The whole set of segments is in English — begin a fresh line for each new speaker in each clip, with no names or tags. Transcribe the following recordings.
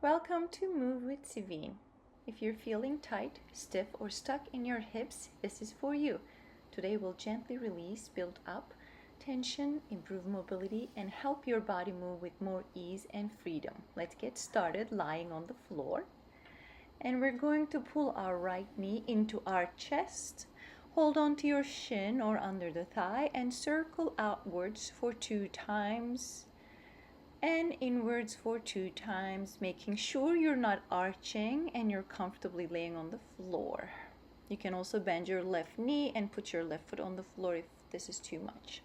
Welcome to Move with Sivine. If you're feeling tight, stiff, or stuck in your hips, this is for you. Today we'll gently release, build up tension, improve mobility, and help your body move with more ease and freedom. Let's get started lying on the floor. And we're going to pull our right knee into our chest. Hold on to your shin or under the thigh and circle outwards for 2 times. And inwards for 2 times, making sure you're not arching and you're comfortably laying on the floor. You can also bend your left knee and put your left foot on the floor if this is too much.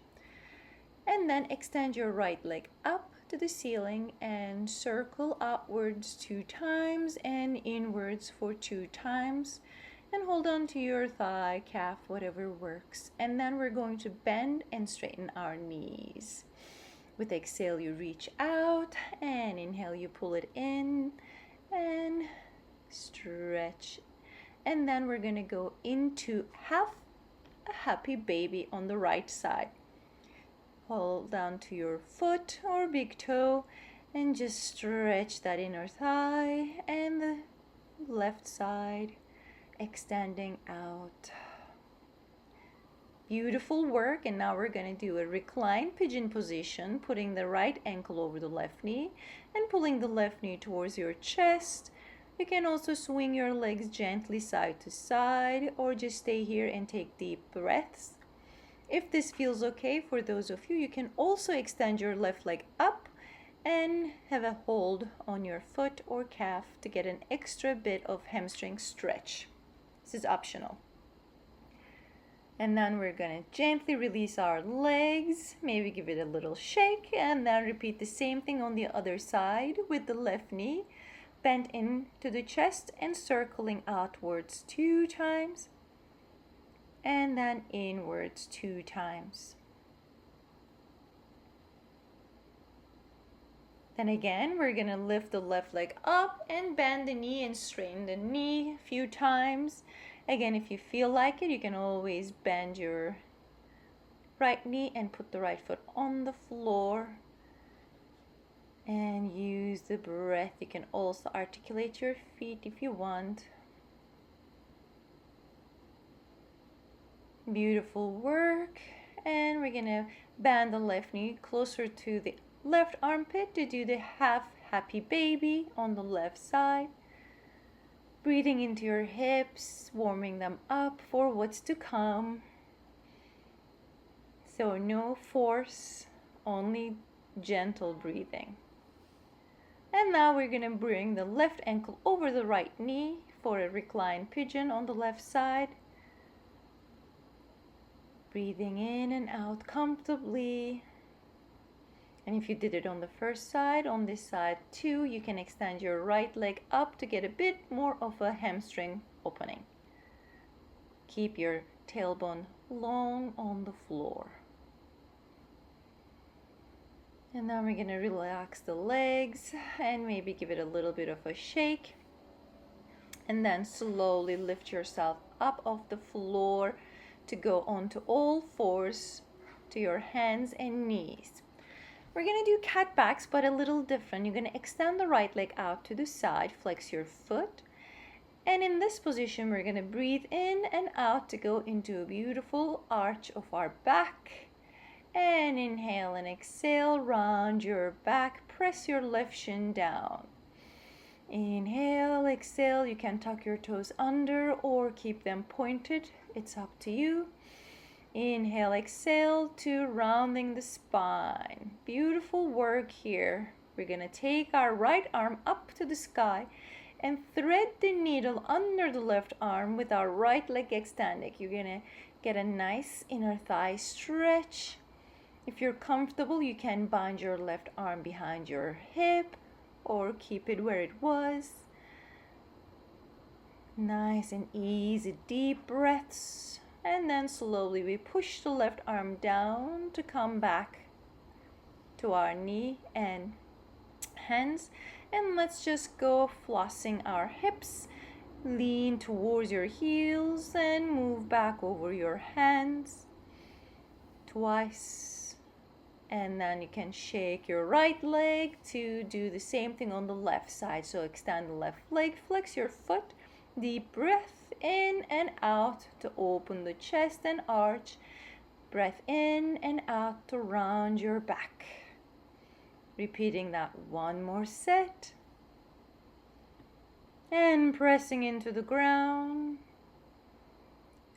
And then extend your right leg up to the ceiling and circle outwards 2 times and inwards for 2 times. And hold on to your thigh, calf, whatever works. And then we're going to bend and straighten our knees. With exhale, you reach out, and inhale, you pull it in and stretch. And then we're going to go into half a happy baby on the right side. Hold down to your foot or big toe and just stretch that inner thigh and the left side extending out. Beautiful work. And now we're going to do a reclined pigeon position, putting the right ankle over the left knee and pulling the left knee towards your chest. You can also swing your legs gently side to side or just stay here and take deep breaths. If this feels okay for those of you, you can also extend your left leg up and have a hold on your foot or calf to get an extra bit of hamstring stretch. This is optional. And then we're going to gently release our legs, maybe give it a little shake, and then repeat the same thing on the other side with the left knee bent into the chest and circling outwards 2 times, and then inwards 2 times. Then again, we're going to lift the left leg up and bend the knee and straighten the knee a few times. Again, if you feel like it, you can always bend your right knee and put the right foot on the floor. And use the breath. You can also articulate your feet if you want. Beautiful work. And we're going to bend the left knee closer to the left armpit to do the half happy baby on the left side. Breathing into your hips, warming them up for what's to come. So no force, only gentle breathing. And now we're going to bring the left ankle over the right knee for a reclined pigeon on the left side. Breathing in and out comfortably. And if you did it on the first side, on this side too, you can extend your right leg up to get a bit more of a hamstring opening. Keep your tailbone long on the floor. And now we're going to relax the legs and maybe give it a little bit of a shake. And then slowly lift yourself up off the floor to go onto all fours to your hands and knees. We're going to do cat backs, but a little different. You're going to extend the right leg out to the side, flex your foot. And in this position, we're going to breathe in and out to go into a beautiful arch of our back. And inhale and exhale, round your back, press your left shin down. Inhale, exhale, you can tuck your toes under or keep them pointed. It's up to you. Inhale, exhale to rounding the spine. Beautiful work here. We're going to take our right arm up to the sky and thread the needle under the left arm with our right leg extended. You're going to get a nice inner thigh stretch. If you're comfortable, you can bind your left arm behind your hip or keep it where it was. Nice and easy, deep breaths. And then slowly we push the left arm down to come back to our knee and hands. And let's just go flossing our hips. Lean towards your heels and move back over your hands. Twice. And then you can shake your right leg to do the same thing on the left side. So extend the left leg, flex your foot, deep breath in and out to open the chest and arch. Breath in and out to round your back. Repeating that one more set. And pressing into the ground.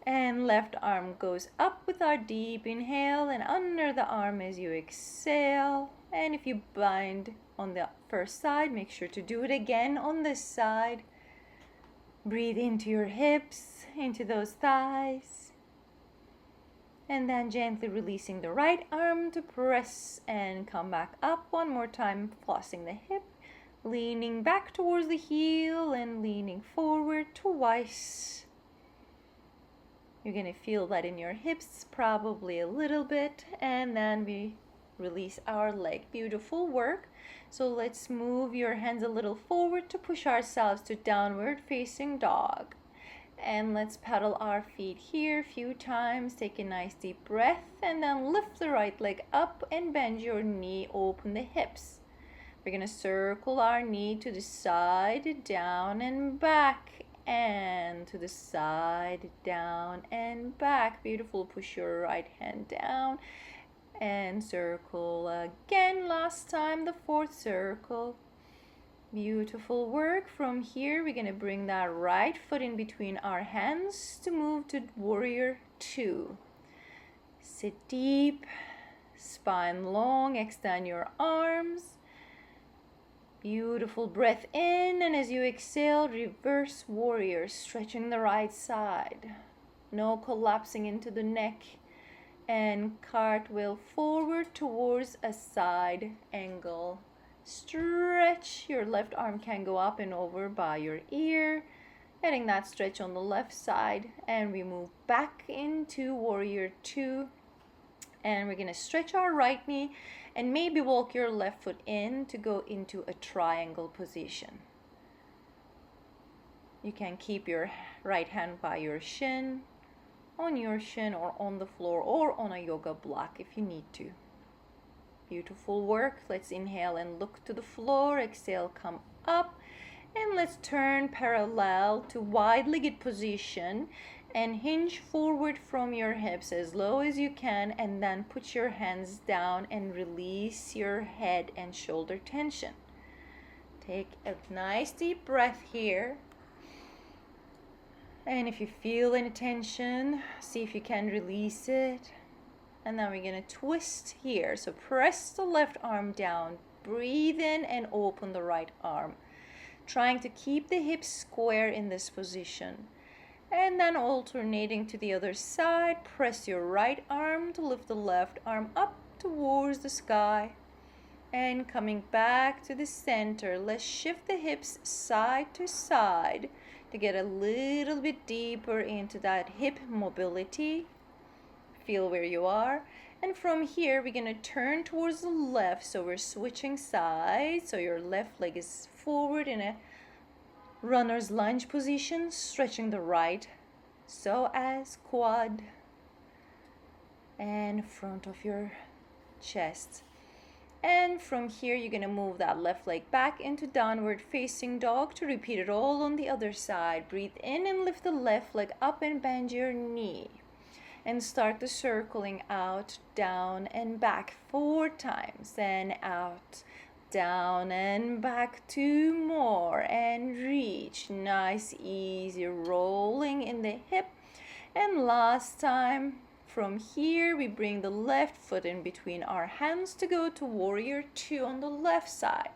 And left arm goes up with our deep inhale and under the arm as you exhale. And if you bind on the first side, make sure to do it again on this side. Breathe into your hips, into those thighs. And then gently releasing the right arm to press and come back up one more time, flossing the hip, leaning back towards the heel and leaning forward twice. You're going to feel that in your hips probably a little bit, and then we release our leg. Beautiful work. So let's move your hands a little forward to push ourselves to downward facing dog. And let's pedal our feet here a few times. Take a nice deep breath and then lift the right leg up and bend your knee, open the hips. We're going to circle our knee to the side, down and back, and to the side, down and back. Beautiful. Push your right hand down and circle again. Last time, the fourth circle. Beautiful work. From here, we're going to bring that right foot in between our hands to move to warrior two. Sit deep, spine long, extend your arms. Beautiful. Breath in, and as you exhale, reverse warrior, stretching the right side. No collapsing into the neck. And cartwheel forward towards a side angle. Stretch. Your left arm can go up and over by your ear. Getting that stretch on the left side. And we move back into warrior two. And we're going to stretch our right knee and maybe walk your left foot in to go into a triangle position. You can keep your right hand by your shin, on your shin or on the floor or on a yoga block if you need to. Beautiful work. Let's inhale and look to the floor. Exhale, come up. And let's turn parallel to wide-legged position and hinge forward from your hips as low as you can, and then put your hands down and release your head and shoulder tension. Take a nice deep breath here. And if you feel any tension, see if you can release it. And then we're going to twist here. So press the left arm down, breathe in and open the right arm. Trying to keep the hips square in this position. And then alternating to the other side, press your right arm to lift the left arm up towards the sky. And coming back to the center, let's shift the hips side to side to get a little bit deeper into that hip mobility. Feel where you are. And from here, we're going to turn towards the left. So we're switching sides. So your left leg is forward in a runner's lunge position, stretching the right so as quad and front of your chest. And from here, you're going to move that left leg back into downward facing dog to repeat it all on the other side. Breathe in and lift the left leg up and bend your knee. And start the circling out, down and back 4 times. Then out, down and back 2 more. And reach. Nice, easy rolling in the hip. And last time. From here, we bring the left foot in between our hands to go to warrior 2 on the left side.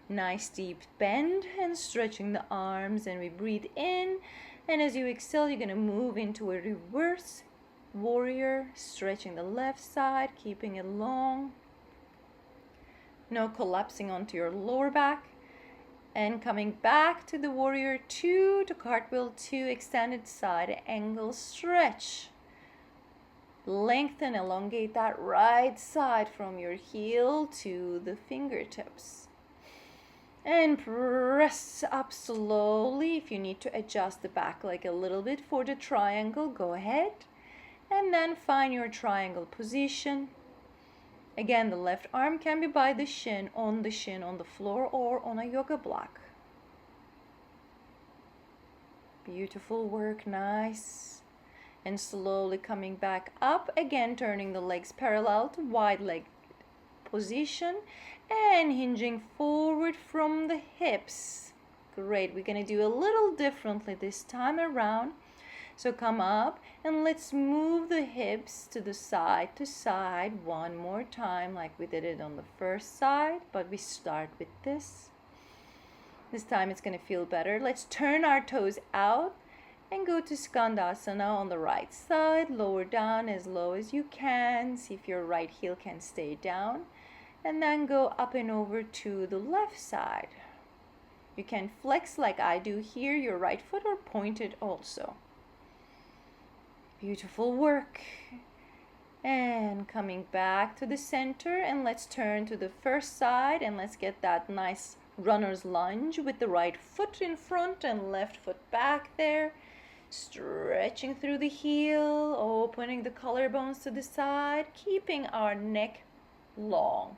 Nice deep bend and stretching the arms, and we breathe in. And as you exhale, you're going to move into a reverse warrior, stretching the left side, keeping it long. No collapsing onto your lower back. And coming back to the warrior 2 to cartwheel 2, extended side angle stretch. Lengthen, elongate that right side from your heel to the fingertips. And press up slowly. If you need to adjust the back leg a little bit for the triangle, go ahead. And then find your triangle position. Again, the left arm can be by the shin on the floor or on a yoga block. Beautiful work, nice. And slowly coming back up, again turning the legs parallel to wide leg position and hinging forward from the hips. Great, we're gonna do a little differently this time around. So come up and let's move the hips to side one more time like we did it on the first side, but we start with this. This time it's gonna feel better. Let's turn our toes out and go to Skandasana on the right side. Lower down as low as you can. See if your right heel can stay down. And then go up and over to the left side. You can flex like I do here, your right foot, or point it also. Beautiful work. And coming back to the center, and let's turn to the first side and let's get that nice runner's lunge with the right foot in front and left foot back there. Stretching through the heel, opening the collarbones to the side, keeping our neck long.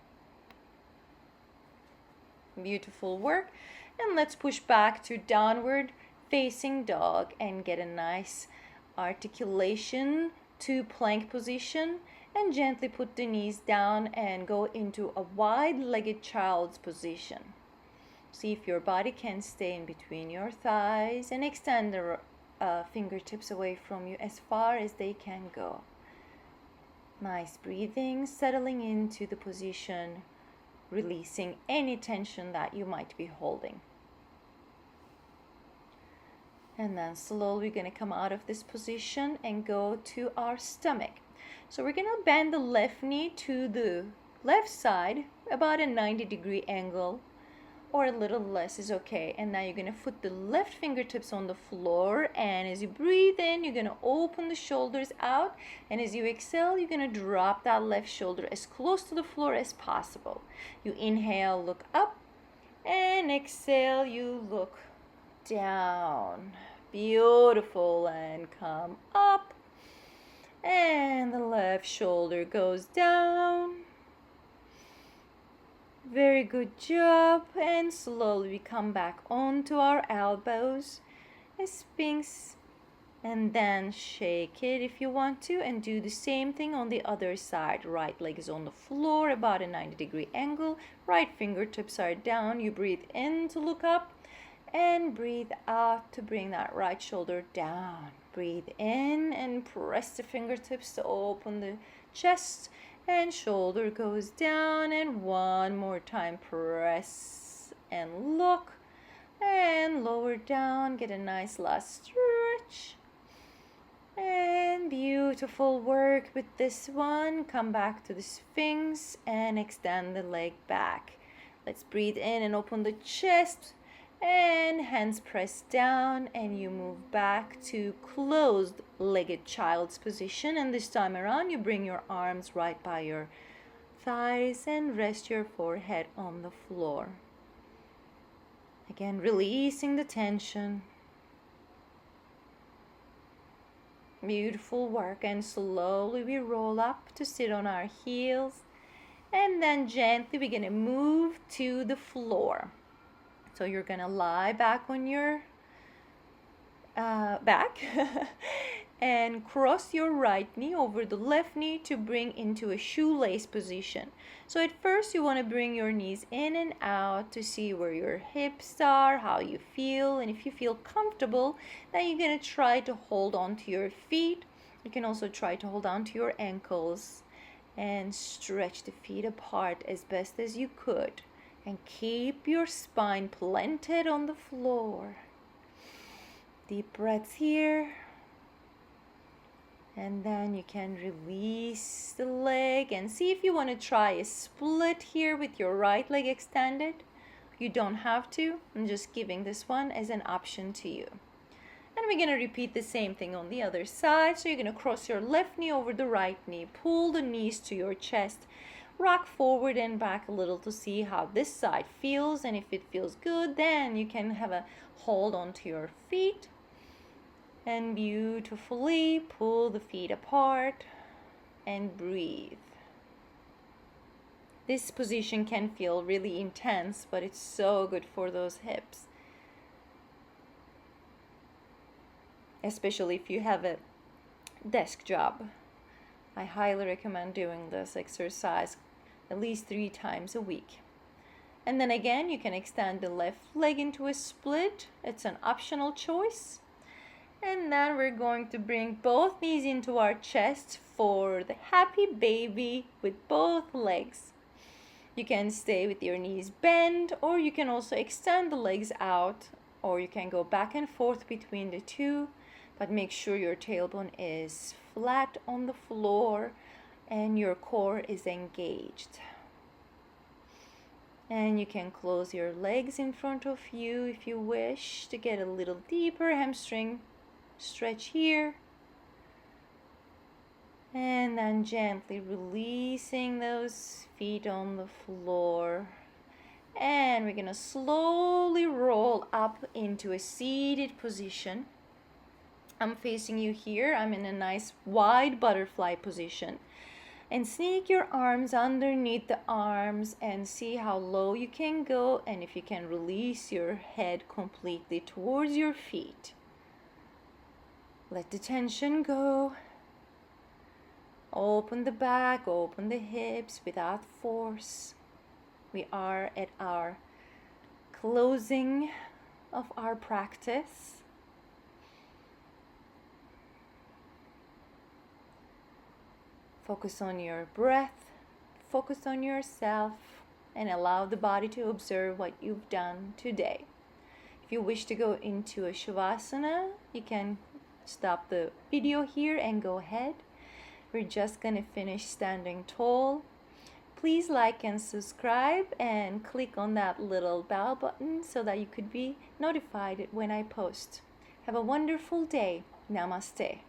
Beautiful work. And let's push back to downward facing dog and get a nice articulation to plank position, and gently put the knees down and go into a wide-legged child's position. See if your body can stay in between your thighs and extend the fingertips away from you as far as they can go. Nice breathing, settling into the position, releasing any tension that you might be holding. And then slowly we're going to come out of this position and go to our stomach. So we're going to bend the left knee to the left side, about a 90-degree angle, or a little less is okay. And now you're going to put the left fingertips on the floor, and as you breathe in, you're going to open the shoulders out, and as you exhale, you're going to drop that left shoulder as close to the floor as possible. You inhale, look up, and exhale, you look down. Beautiful. And come up, and the left shoulder goes down. Very good job. And slowly we come back onto our elbows, a sphinx, and then shake it if you want to, and do the same thing on the other side. Right leg is on the floor, about a 90-degree angle. Right fingertips are down. You breathe in to look up, and breathe out to bring that right shoulder down. Breathe in and press the fingertips to open the chest, and shoulder goes down. And one more time, press and look, and lower down. Get a nice last stretch. And beautiful work with this one. Come back to the sphinx and extend the leg back. Let's breathe in and open the chest, and hands press down, and you move back to closed-legged child's position. And this time around, you bring your arms right by your thighs and rest your forehead on the floor. Again, releasing the tension. Beautiful work. And slowly we roll up to sit on our heels, and then gently we're going to move to the floor. So you're going to lie back on your back and cross your right knee over the left knee to bring into a shoelace position. So at first you want to bring your knees in and out to see where your hips are, how you feel, and if you feel comfortable, then you're going to try to hold on to your feet. You can also try to hold on to your ankles and stretch the feet apart as best as you could. And keep your spine planted on the floor. Deep breaths here. And then you can release the leg and see if you want to try a split here with your right leg extended. You don't have to. I'm just giving this one as an option to you. And we're going to repeat the same thing on the other side. So you're going to cross your left knee over the right knee. Pull the knees to your chest. Rock forward and back a little to see how this side feels, and if it feels good, then you can have a hold onto your feet and beautifully pull the feet apart and breathe. This position can feel really intense, but it's so good for those hips. Especially if you have a desk job. I highly recommend doing this exercise at least 3 times a week. And then again, you can extend the left leg into a split. It's an optional choice. And then we're going to bring both knees into our chest for the happy baby with both legs. You can stay with your knees bent, or you can also extend the legs out, or you can go back and forth between the two, but make sure your tailbone is flat on the floor and your core is engaged. And you can close your legs in front of you if you wish to get a little deeper hamstring stretch here. And then gently releasing those feet on the floor. And we're gonna slowly roll up into a seated position. I'm facing you here. I'm in a nice wide butterfly position. And sneak your arms underneath the arms and see how low you can go, and if you can release your head completely towards your feet. Let the tension go. Open the back, open the hips without force. We are at our closing of our practice. Focus on your breath, focus on yourself, and allow the body to observe what you've done today. If you wish to go into a Shavasana, you can stop the video here and go ahead. We're just gonna finish standing tall. Please like and subscribe and click on that little bell button so that you could be notified when I post. Have a wonderful day. Namaste.